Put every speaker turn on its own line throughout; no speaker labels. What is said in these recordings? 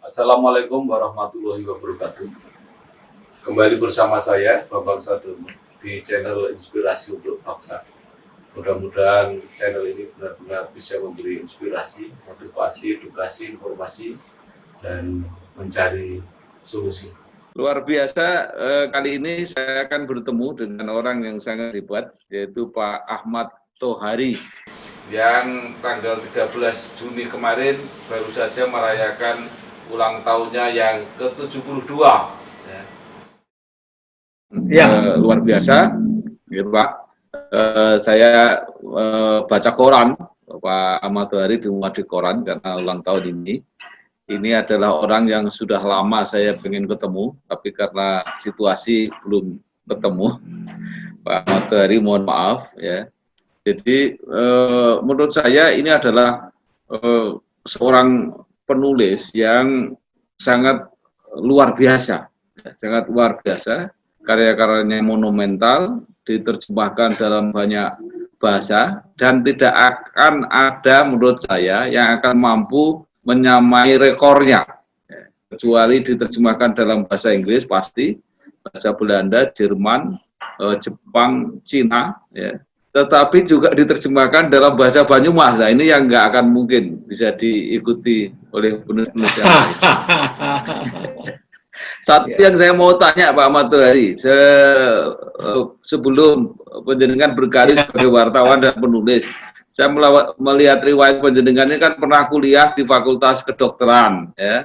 Assalamualaikum warahmatullahi wabarakatuh. Kembali bersama saya, Bambang Sadono, di channel Inspirasi untuk Bangsa. Mudah-mudahan channel ini benar-benar bisa memberi inspirasi, motivasi, edukasi, informasi, dan mencari solusi.
Luar biasa, kali ini saya akan bertemu dengan orang yang sangat hebat, yaitu Pak Ahmad Thohari, yang tanggal 13 Juni kemarin baru saja merayakan ulang tahunnya yang ke-72. Luar biasa, gitu Pak. Saya baca koran, Pak Ahmad Thohari dimuat di koran karena ulang tahun ini. Ini adalah orang yang sudah lama saya pengen ketemu, tapi karena situasi belum ketemu. Pak Ahmad Thohari, mohon maaf ya. Jadi menurut saya ini adalah seorang penulis yang sangat luar biasa, sangat luar biasa. Karya-karyanya monumental, diterjemahkan dalam banyak bahasa, dan tidak akan ada menurut saya yang akan mampu menyamai rekornya, kecuali diterjemahkan dalam bahasa Inggris pasti, bahasa Belanda, Jerman, Jepang, Cina, ya. Tetapi juga diterjemahkan dalam bahasa Banyumas. Nah, ini yang nggak akan mungkin bisa diikuti oleh penulis-penulis yang lain. Satu yang saya mau tanya Pak Ahmad Thohari, sebelum penjenengan berkarir sebagai wartawan dan penulis, saya melihat riwayat penjenengan ini kan pernah kuliah di Fakultas Kedokteran, ya,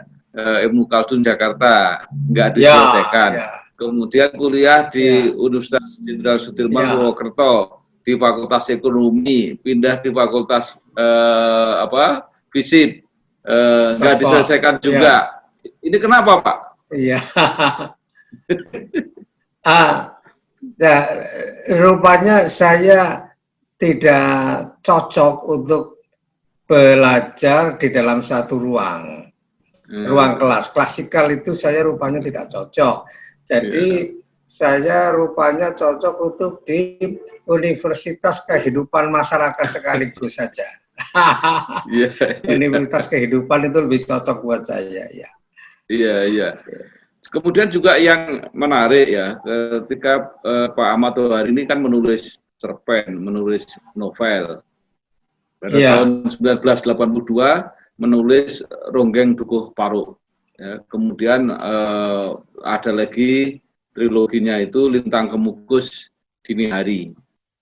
Ibnu Khaldun Jakarta, nggak diselesaikan. Kemudian kuliah di Universitas Jenderal Sudirman Purwokerto di Fakultas Ekonomi, pindah di Fakultas FISIP, nggak diselesaikan juga. Ini kenapa Pak?
Iya. Rupanya saya tidak cocok untuk belajar di dalam satu ruang kelas. Klasikal itu saya rupanya tidak cocok. Jadi saya rupanya cocok untuk di Universitas Kehidupan Masyarakat sekaligus saja. Universitas Kehidupan itu lebih cocok buat saya, ya.
Iya. Kemudian juga yang menarik ya, ketika Pak Ahmad Thohari ini kan menulis cerpen, menulis novel. Pada tahun 1982 menulis Ronggeng Dukuh Paruk. Ya, kemudian ada lagi triloginya itu Lintang Kemukus Dini Hari.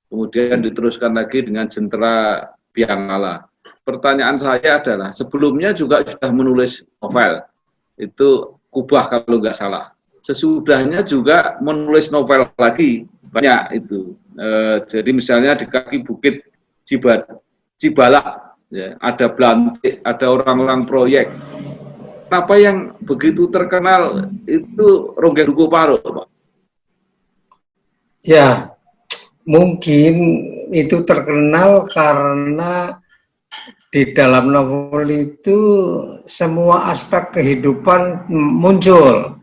Kemudian diteruskan lagi dengan Jentera Biangala. Pertanyaan saya adalah, sebelumnya juga sudah menulis novel. Itu Kubah kalau nggak salah. Sesudahnya juga menulis novel lagi, banyak itu. Jadi misalnya di kaki Bukit Cibalak, ya, ada Blantik, ada orang-orang proyek. Kenapa yang begitu terkenal itu Ronggeng Dukuh Paruk, Pak?
Ya, mungkin itu terkenal karena di dalam novel itu semua aspek kehidupan muncul.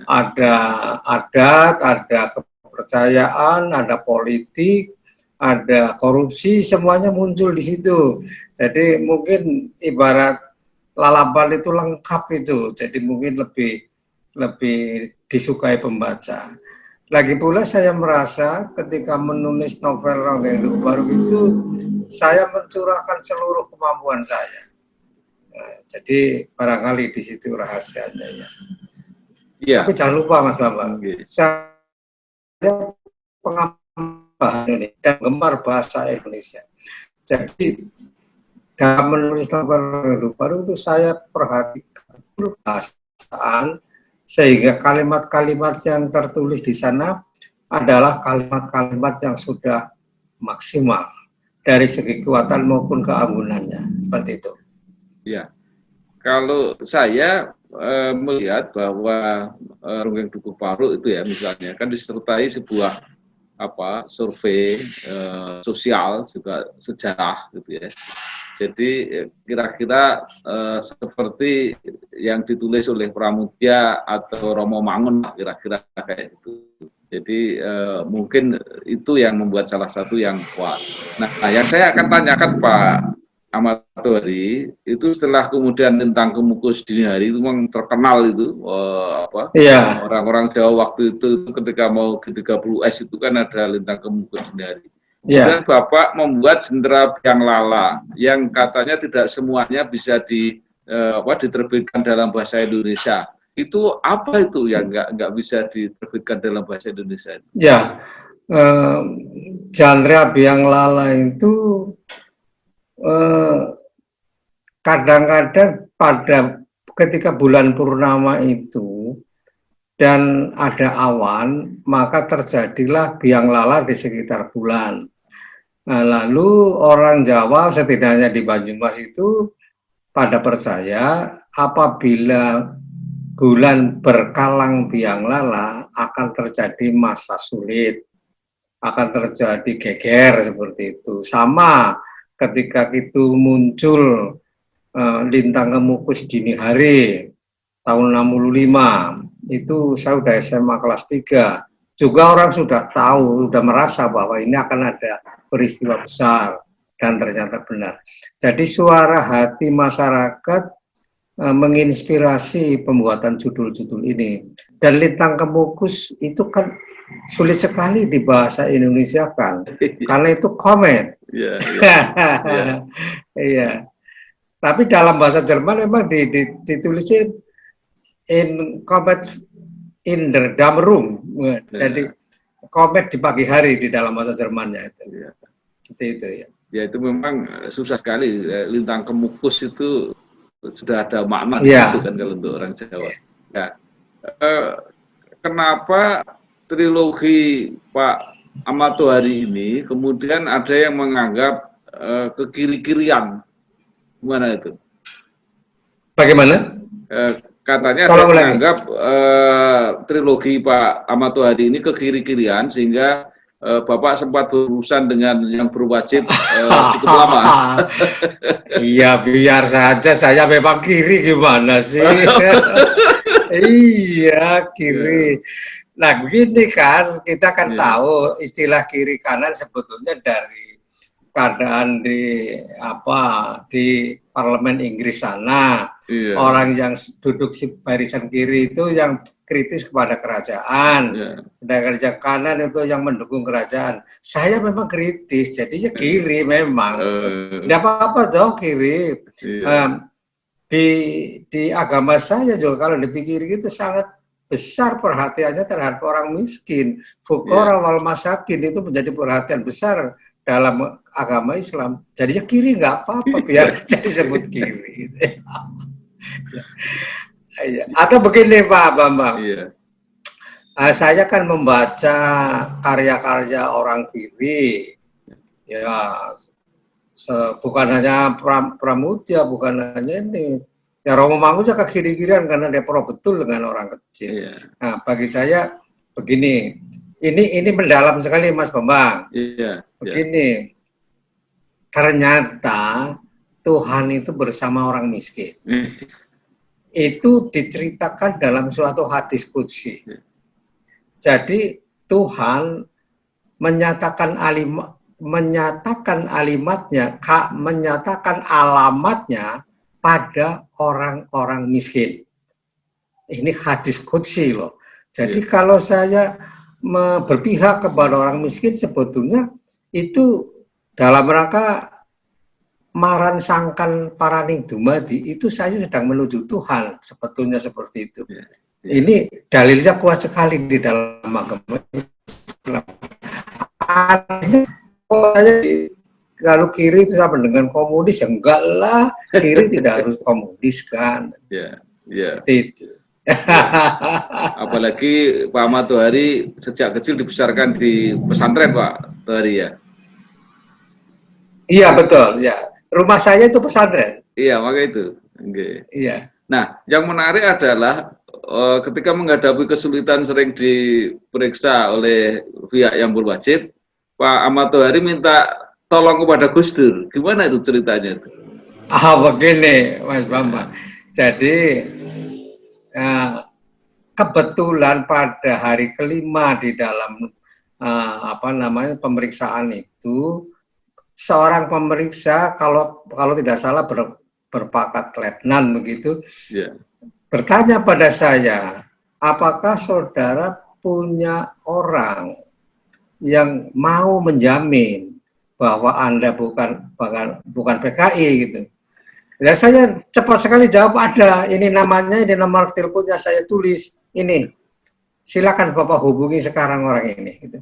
Ada adat, ada kepercayaan, ada politik, ada korupsi, semuanya muncul di situ. Jadi mungkin ibarat lalapan itu lengkap itu. Jadi mungkin lebih disukai pembaca. Lagi pula saya merasa ketika menulis novel Ronggeng Dukuh Paruk itu saya mencurahkan seluruh kemampuan saya. Nah, jadi barangkali di situ rahasianya ya.
Iya.
Tapi jangan lupa Mas Bambang, saya pengambahan ini dan gemar bahasa Indonesia. Jadi dalam menulis novel Ronggeng Dukuh Paruk itu saya perhatikan bahasaan, sehingga kalimat-kalimat yang tertulis di sana adalah kalimat-kalimat yang sudah maksimal dari segi kekuatan maupun keambunannya, seperti itu.
Ya, kalau saya melihat bahwa Ronggeng Dukuh Paruk itu ya misalnya kan disertai sebuah survei sosial juga sejarah gitu ya. Jadi kira-kira seperti yang ditulis oleh Pramudia atau Romo Mangun, kira-kira kayak itu. Jadi mungkin itu yang membuat salah satu yang kuat. Nah, yang saya akan tanyakan Pak Ahmad Tohari itu setelah kemudian Lintang Kemukus Dini Hari itu memang terkenal itu
Iya.
orang-orang Jawa waktu itu ketika mau G30S itu kan ada Lintang Kemukus Dini Hari.
Iya.
Kemudian Bapak membuat Jendera Biang Lala yang katanya tidak semuanya bisa diterbitkan dalam bahasa Indonesia. Itu apa itu yang nggak bisa diterbitkan dalam bahasa Indonesia?
Ya, Jendera Biang Lala itu kadang-kadang pada ketika bulan purnama itu dan ada awan, maka terjadilah biang lala di sekitar bulan. Nah, lalu orang Jawa setidaknya di Banyumas itu pada percaya apabila bulan berkalang biang lala akan terjadi masa sulit, akan terjadi geger seperti itu. Sama ketika itu muncul Lintang Kemukus Dini Hari tahun 65, itu saya sudah SMA kelas 3. Juga orang sudah tahu, sudah merasa bahwa ini akan ada peristiwa besar, dan ternyata benar. Jadi suara hati masyarakat menginspirasi pembuatan judul-judul ini. Dan Lintang Kemukus itu kan sulit sekali di bahasa Indonesia kan, karena itu komet. Iya. Tapi dalam bahasa Jerman memang ditulisnya in komet in der Dämmerung. Jadi komet di pagi hari di dalam bahasa Jermannya itu. Itu ya.
Ya itu memang susah sekali. Lintang Kemukus itu sudah ada makna itu kan kalau untuk orang Jawa. Nah, kenapa trilogi Pak Ahmad Tohari ini kemudian ada yang menganggap kekiri-kirian? Gimana itu?
Bagaimana?
Katanya ada yang menganggap trilogi Pak Ahmad Tohari ini kekiri-kirian sehingga Bapak sempat berurusan dengan yang berwajib cukup lama.
Iya, biar saja, saya memang kiri, gimana sih? Iya, kiri. Nah, begini kan, kita kan tahu istilah kiri kanan sebetulnya dari keadaan di Parlemen Inggris sana. Orang yang duduk di barisan kiri itu yang kritis kepada kerajaan, sedangkan yang kanan itu yang mendukung kerajaan. Saya memang kritis, jadinya kiri memang. Tidak apa-apa dong kiri. Di agama saya juga kalau dipikir itu sangat besar perhatiannya terhadap orang miskin. Fuqara wal masakin itu menjadi perhatian besar dalam agama Islam. Jadinya kiri nggak apa-apa, biar jadi sebut kiri. Atau begini Pak Bambang, saya kan membaca karya-karya orang kiri, ya bukan hanya Pramudia, bukan hanya ini. Ya Romo Mangun juga kiri-kirian karena dia pro betul dengan orang kecil. Nah bagi saya begini, ini mendalam sekali Mas Bambang. Begini, ternyata Tuhan itu bersama orang miskin. Itu diceritakan dalam suatu hadis qudsi. Jadi Tuhan menyatakan alamatnya pada orang-orang miskin. Ini hadis qudsi loh. Jadi kalau saya berpihak kepada orang miskin sebetulnya itu dalam rangka maran sangkan paraning dumadi, itu saya sedang menuju Tuhan, sebetulnya seperti itu. Ini dalilnya kuat sekali di dalam agama Islam. Kalau kiri itu sama dengan komunis, ya enggak lah, kiri tidak harus komunis kan. Itu.
Apalagi Pak Ahmad Tohari sejak kecil dibesarkan di pesantren Pak Tohari ya.
Iya betul ya. Rumah saya itu pesantren.
Iya, maka itu. Iya. Nah, yang menarik adalah ketika menghadapi kesulitan sering diperiksa oleh pihak yang berwajib, Pak Ahmad Tohari minta tolong kepada Gus Dur. Gimana itu ceritanya itu?
Begini, Mas Bambang. Jadi kebetulan pada hari kelima di dalam pemeriksaan itu seorang pemeriksa, kalau tidak salah berpangkat letnan begitu, bertanya pada saya, apakah saudara punya orang yang mau menjamin bahwa Anda bukan PKI gitu. Ya saya cepat sekali jawab, ada, ini namanya, ini nomor teleponnya saya tulis, ini silakan Bapak hubungi sekarang orang ini gitu.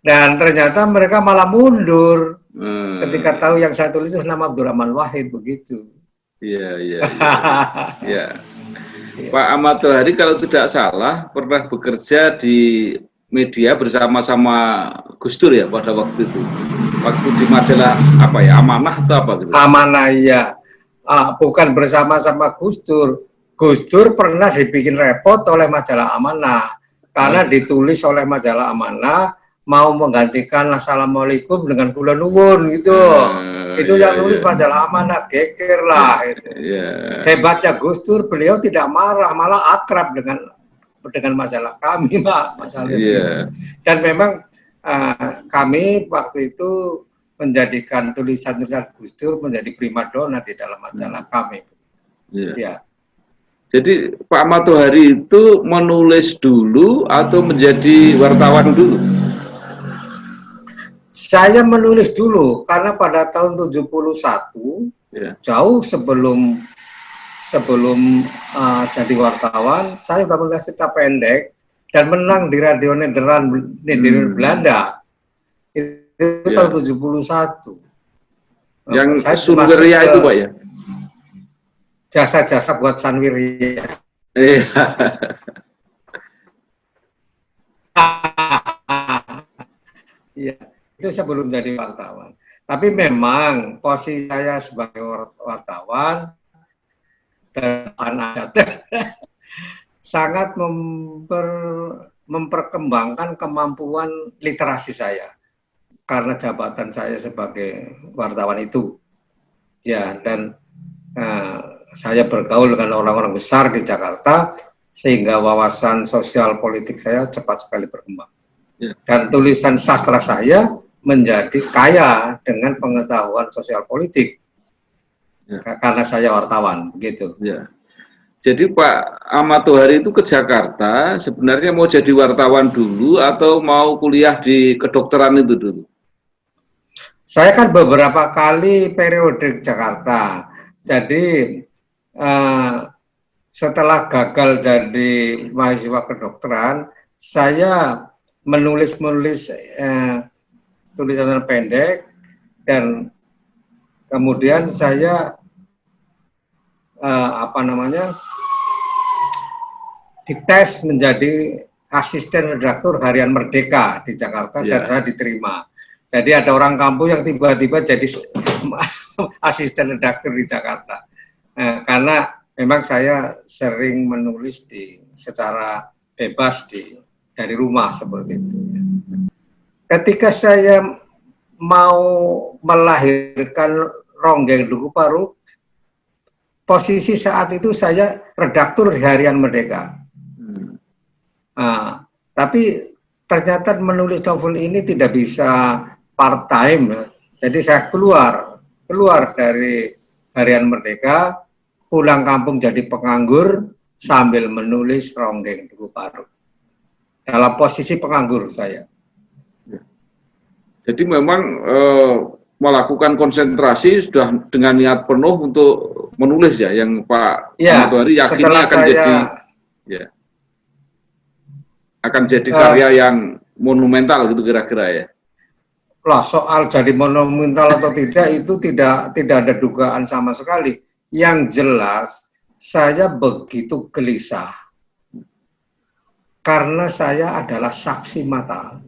Dan ternyata mereka malah mundur ketika tahu yang saya tulis itu nama Abdurrahman Wahid begitu.
Iya. Pak Ahmad Tohari kalau tidak salah pernah bekerja di media bersama-sama Gus Dur ya pada waktu itu. Waktu di majalah apa ya, Amanah atau apa gitu? Amanah,
iya. Bukan bersama-sama Gus Dur. Gus Dur pernah dibikin repot oleh majalah Amanah karena ditulis oleh majalah Amanah mau menggantikan Assalamualaikum dengan kula nuwun gitu. Itu yang nulis majalah Amanah, geger lah gitu. Hebatnya Gus Dur, beliau tidak marah, malah akrab dengan majalah kami, Pak. Masalah itu. Dan memang kami waktu itu menjadikan tulisan-tulisan Gus Dur menjadi primadona di dalam majalah kami. Ya.
Jadi Pak Ahmad Tohari itu menulis dulu atau menjadi wartawan dulu?
Saya menulis dulu karena pada tahun 71 jauh sebelum jadi wartawan, saya sudah menulis cerita pendek dan menang di radio Nederland Belanda. Itu tahun 71.
Yang Sanwirya itu Pak ya?
Jasa-jasa buat Sanwirya. Iya, itu sebelum jadi wartawan. Tapi memang posisi saya sebagai wartawan dan anak sangat memperkembangkan kemampuan literasi saya karena jabatan saya sebagai wartawan itu. Ya, dan saya bergaul dengan orang-orang besar di Jakarta sehingga wawasan sosial politik saya cepat sekali berkembang. Dan tulisan sastra saya menjadi kaya dengan pengetahuan sosial politik karena saya wartawan, begitu.
Jadi Pak Ahmad Tohari itu ke Jakarta sebenarnya mau jadi wartawan dulu atau mau kuliah di kedokteran itu dulu?
Saya kan beberapa kali periode ke Jakarta. Jadi setelah gagal jadi mahasiswa kedokteran, saya menulis tulisan pendek dan kemudian saya dites menjadi asisten redaktur Harian Merdeka di Jakarta dan saya diterima. Jadi ada orang kampung yang tiba-tiba jadi asisten redaktur di Jakarta. Karena memang saya sering menulis secara bebas dari rumah seperti itu. Ketika saya mau melahirkan Ronggeng Duku Paru, posisi saat itu saya redaktur di Harian Merdeka. Tapi ternyata menulis novel ini tidak bisa part-time. Jadi saya keluar dari Harian Merdeka, pulang kampung jadi penganggur sambil menulis Ronggeng Duku Paru. Dalam posisi penganggur saya.
Jadi memang melakukan konsentrasi sudah dengan niat penuh untuk menulis ya, yang Pak Ahmad Tohari yakin akan jadi karya yang monumental gitu kira-kira ya.
Lah soal jadi monumental atau tidak itu tidak ada dugaan sama sekali. Yang jelas saya begitu gelisah karena saya adalah saksi mata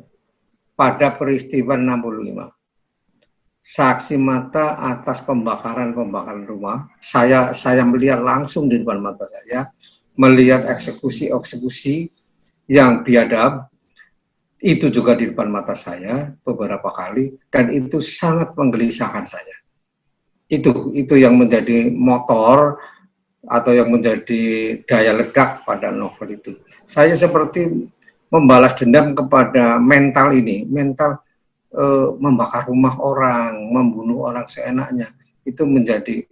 pada peristiwa 65. Saksi mata atas pembakaran rumah. Saya melihat langsung di depan mata saya, melihat eksekusi yang biadab, itu juga di depan mata saya beberapa kali, dan itu sangat menggelisahkan saya. Itu yang menjadi motor atau yang menjadi daya ledak pada novel itu. Saya seperti membalas dendam kepada mental membakar rumah orang, membunuh orang seenaknya. Itu menjadi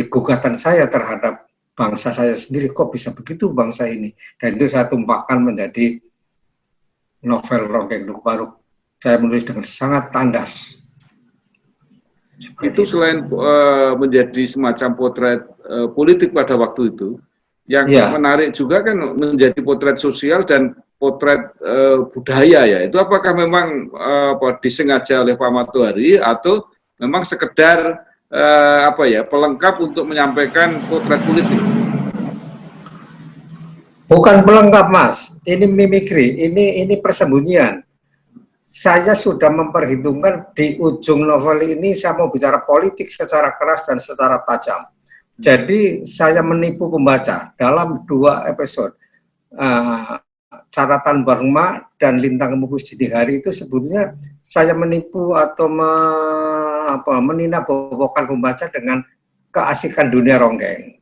gugatan saya terhadap bangsa saya sendiri. Kok bisa begitu bangsa ini? Dan itu saya tumpahkan menjadi novel Ronggeng Duku Baruk. Saya menulis dengan sangat tandas.
Itu selain menjadi semacam potret politik pada waktu itu, yang menarik juga kan menjadi potret sosial dan potret budaya ya. Itu apakah memang disengaja oleh Pak Matohari atau memang sekedar pelengkap untuk menyampaikan potret politik?
Bukan pelengkap, Mas. Ini mimikri, ini persembunyian. Saya sudah memperhitungkan di ujung novel ini saya mau bicara politik secara keras dan secara tajam. Jadi saya menipu pembaca dalam 2 episode. Catatan Burma dan Lintang Kemukus Dini Hari itu sebetulnya saya menipu atau meninabobokan pembaca dengan keasikan dunia ronggeng.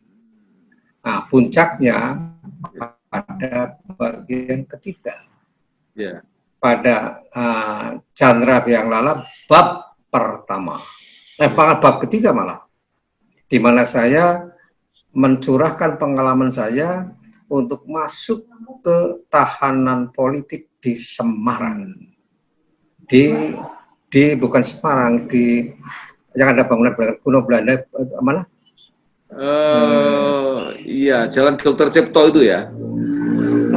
Nah, puncaknya pada bagian ketiga.
Yeah.
Pada Chandra Biang Lala bab pertama. Bab ketiga malah. Di mana saya mencurahkan pengalaman saya untuk masuk ke tahanan politik di Semarang. Di bukan Semarang, yang ada bangunan kuno Belanda mana?
Iya, Jalan Dr. Cipto itu ya.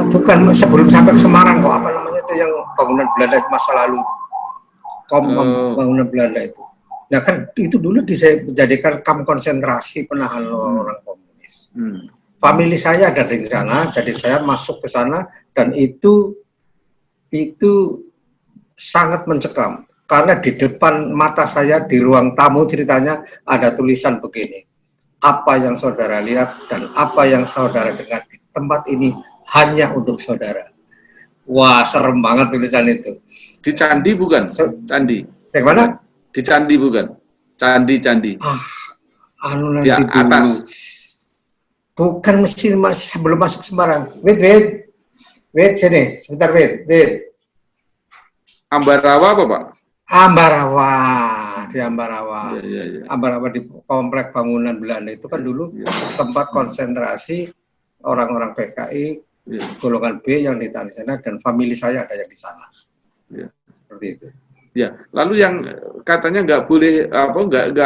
Bukan, sebelum sampai ke Semarang kok, apa namanya itu yang bangunan Belanda masa lalu itu. Bangunan Belanda itu. Nah kan itu dulu dijadikan kamp konsentrasi penahanan orang komunis. Famili saya ada di sana, jadi saya masuk ke sana dan itu sangat mencekam. Karena di depan mata saya di ruang tamu ceritanya ada tulisan begini. Apa yang saudara lihat dan apa yang saudara dengar di tempat ini hanya untuk saudara. Wah, serem banget tulisan itu.
Di candi bukan? Candi.
Yang mana?
Di candi bukan? Candi.
Nanti
ya, atas.
Bukan mesti sebelum masuk Semarang. Wait, sini. Sebentar, wait.
Ambarawa apa, Pak?
Ambarawa. Di Ambarawa.
Ya.
Ambarawa di komplek bangunan Belanda itu kan dulu tempat konsentrasi orang-orang PKI golongan B yang ditahan di sana dan famili saya ada yang di sana. Seperti itu.
Ya, lalu yang katanya nggak boleh nggak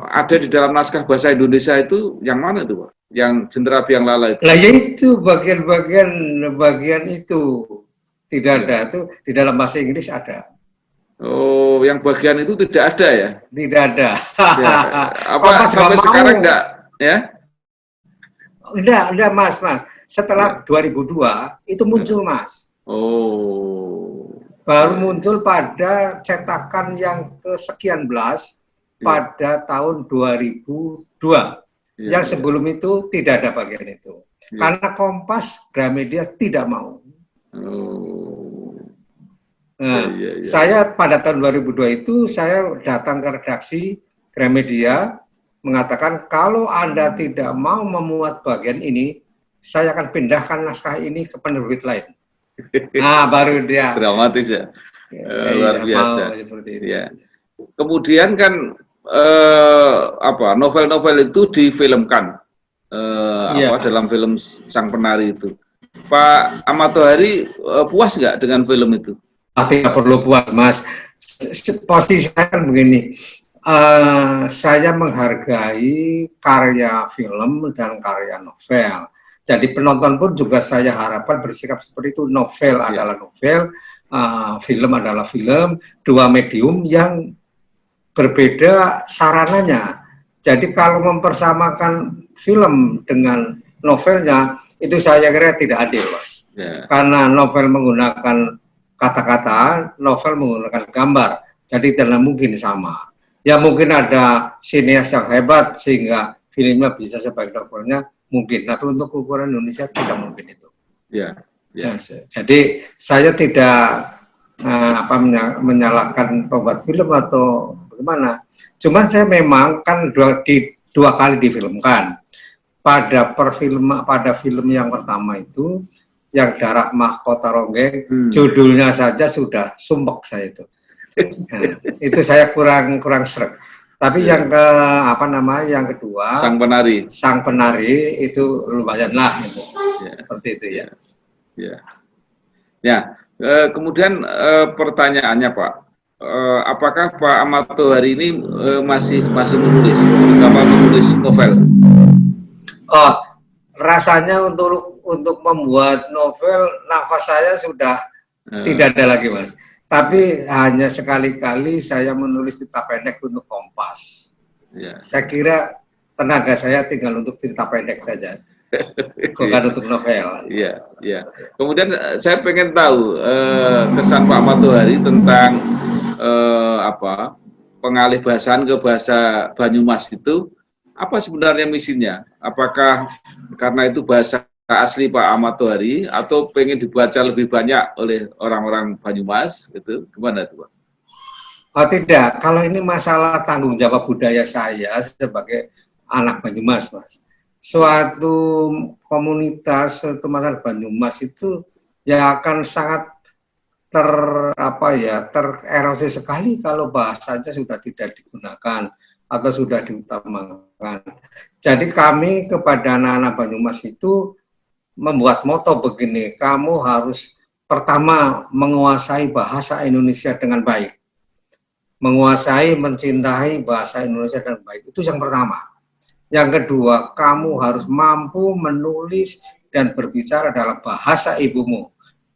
ada di dalam naskah bahasa Indonesia itu yang mana itu, Pak? Yang Cendera Biang Lala itu?
Lah ya itu bagian itu tidak ada, itu di dalam bahasa Inggris ada.
Oh, yang bagian itu tidak ada ya?
Tidak ada.
Ya, apa sampai sekarang enggak ya?
Enggak Mas. Setelah 2002 itu muncul, Mas.
Oh.
Baru muncul pada cetakan yang kesekian belas pada tahun 2002. Yang sebelum itu tidak ada bagian itu. Karena Kompas, Gramedia tidak mau.
Oh.
Nah, saya pada tahun 2002 itu saya datang ke redaksi Gramedia mengatakan kalau Anda tidak mau memuat bagian ini, saya akan pindahkan naskah ini ke penerbit lain. Nah, baru dia.
Dramatis ya. Luar biasa. Ya. Kemudian kan novel-novel itu difilmkan dalam film Sang Penari itu. Pak Matohari puas nggak dengan film itu?
Tidak perlu puas, Mas. Posisi saya kan begini. Saya menghargai karya film dan karya novel. Jadi penonton pun juga saya harapkan bersikap seperti itu. Novel adalah novel, film adalah film, dua medium yang berbeda sarananya. Jadi kalau mempersamakan film dengan novelnya, itu saya kira tidak adil, Mas. Karena novel menggunakan kata-kata, novel menggunakan gambar. Jadi tidak mungkin sama. Ya mungkin ada sineas yang hebat sehingga filmnya bisa sebaik novelnya, mungkin, tapi untuk ukuran Indonesia tidak mungkin itu. Nah, jadi saya tidak menyalahkan pembuat film atau bagaimana. Cuman saya memang kan dua kali difilmkan. Pada film yang pertama itu, yang Darah Mahkota Ronggeng, judulnya saja sudah sumpek saya itu. Nah, itu saya kurang sreg. Tapi yang yang kedua, sang penari itu lumayan lah itu. Seperti itu ya.
Ya, kemudian pertanyaannya Pak, apakah Pak Ahmad Tohari ini masih menulis, terutama menulis novel?
Oh, rasanya untuk membuat novel nafas saya sudah tidak ada lagi, Mas. Tapi hanya sekali-kali saya menulis cerita pendek untuk Kompas. Saya kira tenaga saya tinggal untuk cerita pendek saja, bukan untuk novel.
Iya. Kemudian saya pengen tahu kesan Pak Ahmad Tohari tentang pengalih bahasaan ke bahasa Banyumas itu, apa sebenarnya misinya? Apakah karena itu bahasa asli Pak Ahmad Tohari atau pengen dibaca lebih banyak oleh orang-orang Banyumas gitu? Gimana itu, Pak?
Oh tidak, kalau ini masalah tanggung jawab budaya saya sebagai anak Banyumas, Mas. Suatu komunitas, suatu masyarakat Banyumas itu ya akan sangat tererosi sekali kalau bahasanya sudah tidak digunakan atau sudah diutamakan. Jadi kami kepada anak-anak Banyumas itu membuat moto begini, kamu harus pertama menguasai bahasa Indonesia dengan baik. Menguasai, mencintai bahasa Indonesia dengan baik. Itu yang pertama. Yang kedua, kamu harus mampu menulis dan berbicara dalam bahasa ibumu.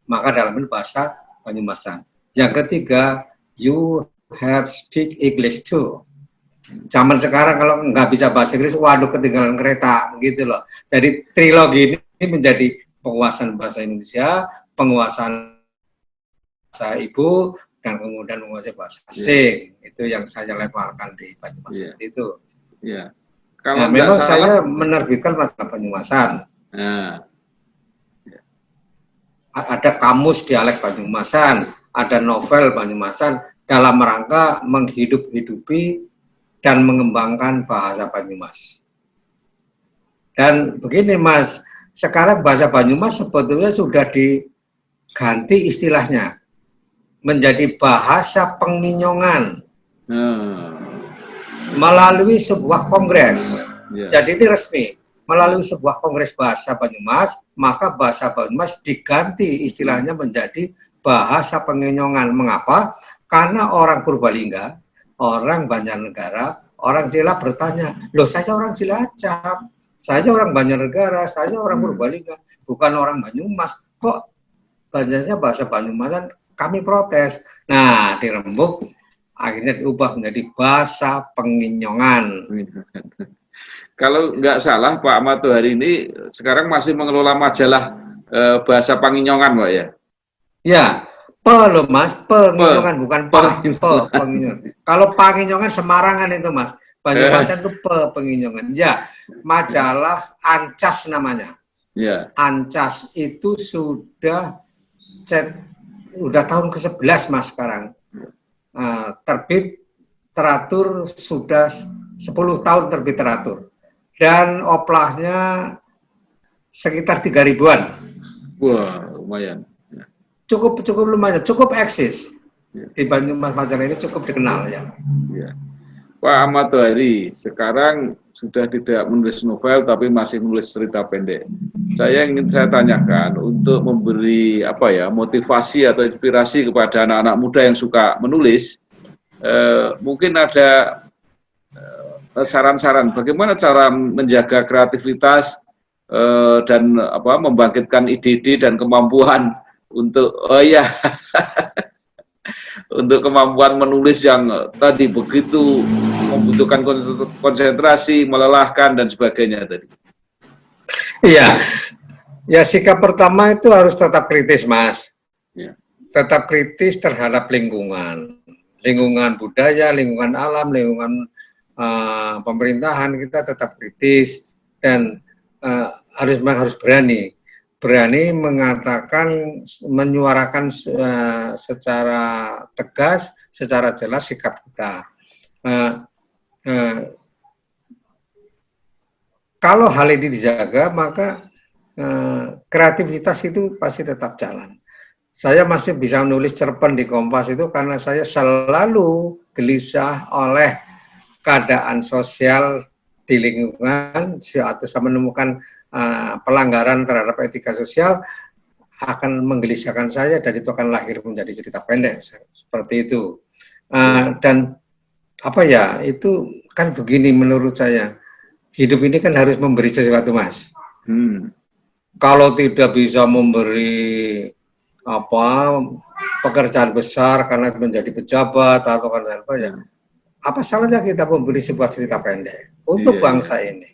Maka dalam bahasa Banyumasan. Yang ketiga, you have speak English too. Zaman sekarang kalau nggak bisa bahasa Inggris, waduh ketinggalan kereta, gitu loh. Jadi trilogi ini menjadi penguasaan bahasa Indonesia, penguasaan bahasa ibu, dan kemudian menguasai bahasa asing. Itu yang saya lemparkan di Banyumas. Itu. Kalau memang saya menerbitkan masalah Banyumasan. Ada kamus dialek Banyumasan, ada novel Banyumasan dalam rangka menghidup-hidupi dan mengembangkan bahasa Banyumas. Dan begini Mas, sekarang bahasa Banyumas sebetulnya sudah diganti istilahnya menjadi bahasa penginyongan melalui sebuah kongres. Jadi ini resmi. Melalui sebuah kongres bahasa Banyumas, maka bahasa Banyumas diganti istilahnya menjadi bahasa penginyongan. Mengapa? Karena orang Purbalingga, orang Banjarnegara, orang Sila bertanya, loh saya orang Cilacap, saya orang Banjarnegara, saya orang Purbalingga, bukan orang Banyumas. Kok banyaknya bahasa Banyumasan? Kami protes. Nah, dirembuk, akhirnya diubah menjadi bahasa penginyongan.
Kalau nggak salah Pak Ahmad Tohari ini sekarang masih mengelola majalah bahasa Panginyongan, Pak ya?
Ya, loh Mas, penginyongan bukan penginyongan. Kalau Panginyongan Semarangan itu Mas, Banyumasan itu penginyongan. Ya, majalah Ancas namanya.
Ya.
Ancas itu sudah tahun ke-11 Mas sekarang. Terbit teratur sudah 10 tahun terbit teratur. Dan oplahnya sekitar 3.000-an.
Wah, lumayan.
Cukup lumayan, cukup eksis. Di Banyumas majalah ini cukup dikenal ya.
Pak Ahmad Tohari sekarang sudah tidak menulis novel tapi masih menulis cerita pendek. Saya tanyakan untuk memberi motivasi atau inspirasi kepada anak-anak muda yang suka menulis. Mungkin ada saran-saran bagaimana cara menjaga kreativitas dan membangkitkan ide-ide dan kemampuan untuk untuk kemampuan menulis yang tadi begitu membutuhkan konsentrasi, melelahkan dan sebagainya tadi.
Iya. Ya sikap pertama itu harus tetap kritis, Mas.
Ya.
Tetap kritis terhadap lingkungan budaya, lingkungan alam, lingkungan pemerintahan, kita tetap kritis dan harus berani mengatakan, menyuarakan secara tegas, secara jelas sikap kita. Kalau hal ini dijaga, maka kreativitas itu pasti tetap jalan. saya masih bisa menulis cerpen di Kompas itu karena saya selalu gelisah oleh keadaan sosial di lingkungan atau saya menemukan pelanggaran terhadap etika sosial akan menggelisahkan saya dan itu akan lahir menjadi cerita pendek seperti itu. Dan apa ya, itu kan begini menurut saya, hidup ini kan harus memberi sesuatu, Mas. Kalau tidak bisa memberi pekerjaan besar karena menjadi pejabat atau karena apa ya, apa salahnya kita memberi sebuah cerita pendek untuk bangsa ini.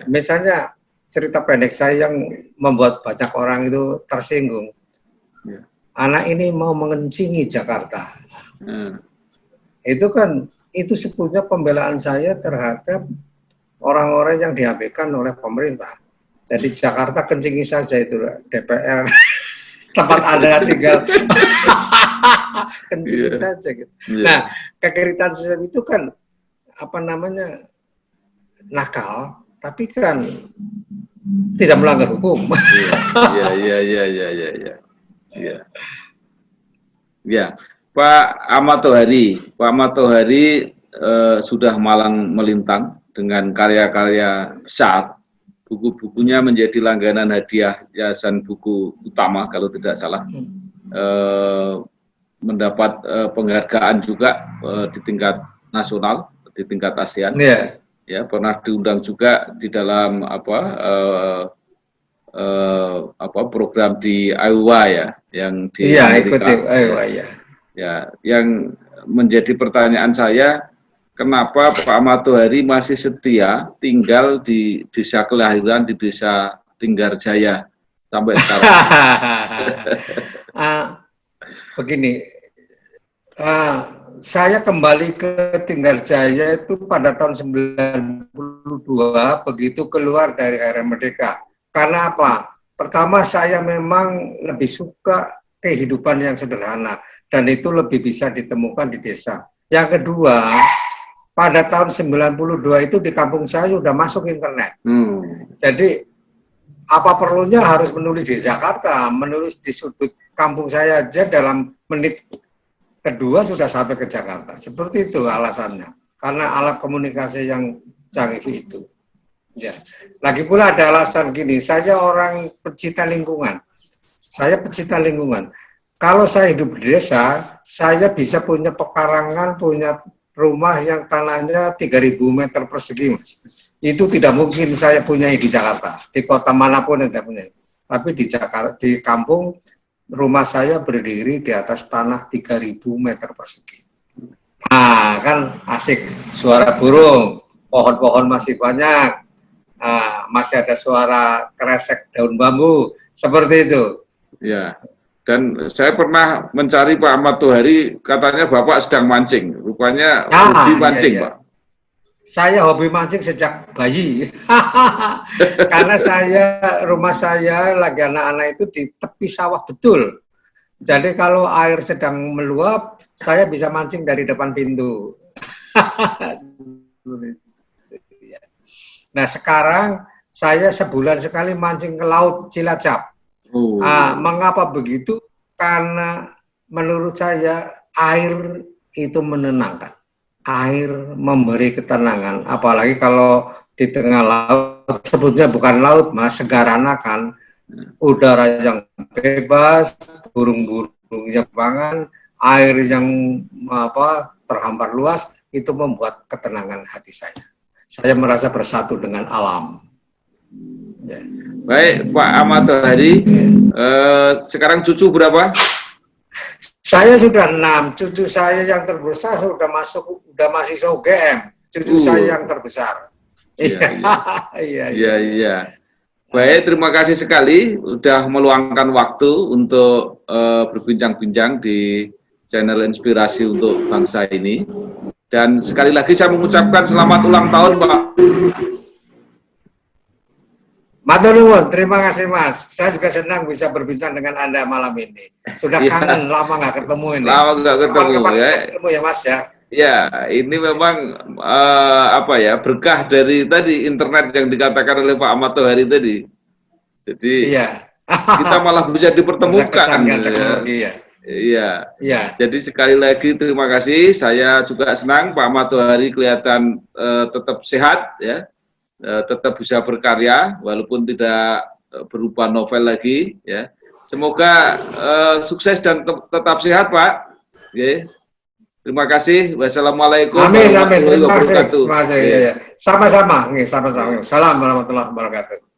Misalnya cerita pendek saya yang membuat banyak orang itu tersinggung. Anak ini mau mengencingi Jakarta. Itu kan, itu sebetulnya pembelaan saya terhadap orang-orang yang diabaikan oleh pemerintah. Jadi Jakarta kencingi saja itu DPR. Tempat Anda tinggal kencing saja gitu. Nah, kekiritan sistem itu kan nakal, tapi kan tidak melanggar hukum.
Ya, Pak Ahmad Tohari sudah malang melintang dengan karya-karya besar. Buku-bukunya menjadi langganan hadiah Yayasan Buku Utama kalau tidak salah. Mendapat penghargaan juga di tingkat nasional, di tingkat ASEAN. Ya, pernah diundang juga di dalam program di Iowa ya, yang di Amerika. Iowa, ya, yang menjadi pertanyaan saya, kenapa Pak Ahmad Tohari masih setia tinggal di desa kelahiran, di desa Tinggarjaya sampai sekarang?
Begini, saya kembali ke Tinggarjaya itu pada tahun 92 begitu keluar dari era Merdeka. Karena apa? Pertama, saya memang lebih suka kehidupan yang sederhana dan itu lebih bisa ditemukan di desa. Yang kedua, pada tahun 92 itu di kampung saya sudah masuk internet. Jadi apa perlunya harus menulis di Jakarta, menulis di sudut kampung saya aja dalam menit kedua sudah sampai ke Jakarta. Seperti itu alasannya. Karena alat komunikasi yang canggih itu. Ya. Lagi pula ada alasan gini, saya orang pecinta lingkungan. Kalau saya hidup di desa, saya bisa punya pekarangan, punya rumah yang tanahnya 3.000 meter persegi, Mas. Itu tidak mungkin saya punya di Jakarta, di kota manapun yang tidak punya. Tapi di Jakarta, di kampung, rumah saya berdiri di atas tanah 3.000 meter persegi. Nah, kan asik, suara burung, pohon-pohon masih banyak, masih ada suara kresek daun bambu, seperti itu.
Ya. Dan saya pernah mencari Pak Ahmad Tohari, katanya Bapak sedang mancing. Rupanya hobi mancing, Pak.
Saya hobi mancing sejak bayi. Karena rumah saya lagi anak-anak itu di tepi sawah betul. Jadi kalau air sedang meluap, saya bisa mancing dari depan pintu. Nah, sekarang saya sebulan sekali mancing ke laut Cilacap. Mengapa begitu? Karena menurut saya air itu menenangkan, air memberi ketenangan. Apalagi kalau di tengah laut, sebutnya bukan laut, Mas, segarana kan, udara yang bebas, burung-burung jambangan, air yang terhampar luas, itu membuat ketenangan hati saya. Saya merasa bersatu dengan alam. Ya.
Baik, Pak Ahmad Tohari, sekarang cucu berapa?
Saya sudah 6, cucu saya yang terbesar sudah mahasiswa UGM, cucu saya yang terbesar.
Iya. Baik, terima kasih sekali sudah meluangkan waktu untuk berbincang-bincang di channel Inspirasi untuk Bangsa ini. Dan sekali lagi saya mengucapkan selamat ulang tahun, Pak.
Matur nuwun, terima kasih, Mas. Saya juga senang bisa berbincang dengan Anda malam ini. Sudah kangen, lama nggak ketemu ini.
Lama nggak ketemu, ya.
Ketemu ya, Mas, ya.
Ya, ini memang berkah dari tadi internet yang dikatakan oleh Pak Ahmad Tohari tadi. Jadi kita malah bisa dipertemukan.
Kecanggihan teknologi ya.
Iya.
Iya.
Jadi sekali lagi terima kasih. Saya juga senang Pak Matahari kelihatan tetap sehat ya, tetap bisa berkarya walaupun tidak berupa novel lagi ya. Semoga sukses dan tetap sehat Pak. Oke. Terima kasih. Wassalamualaikum
Amin, amin.
warahmatullahi
Terima kasih.
wabarakatuh.
Sama-sama. Sama-sama. Salam warahmatullahi wabarakatuh.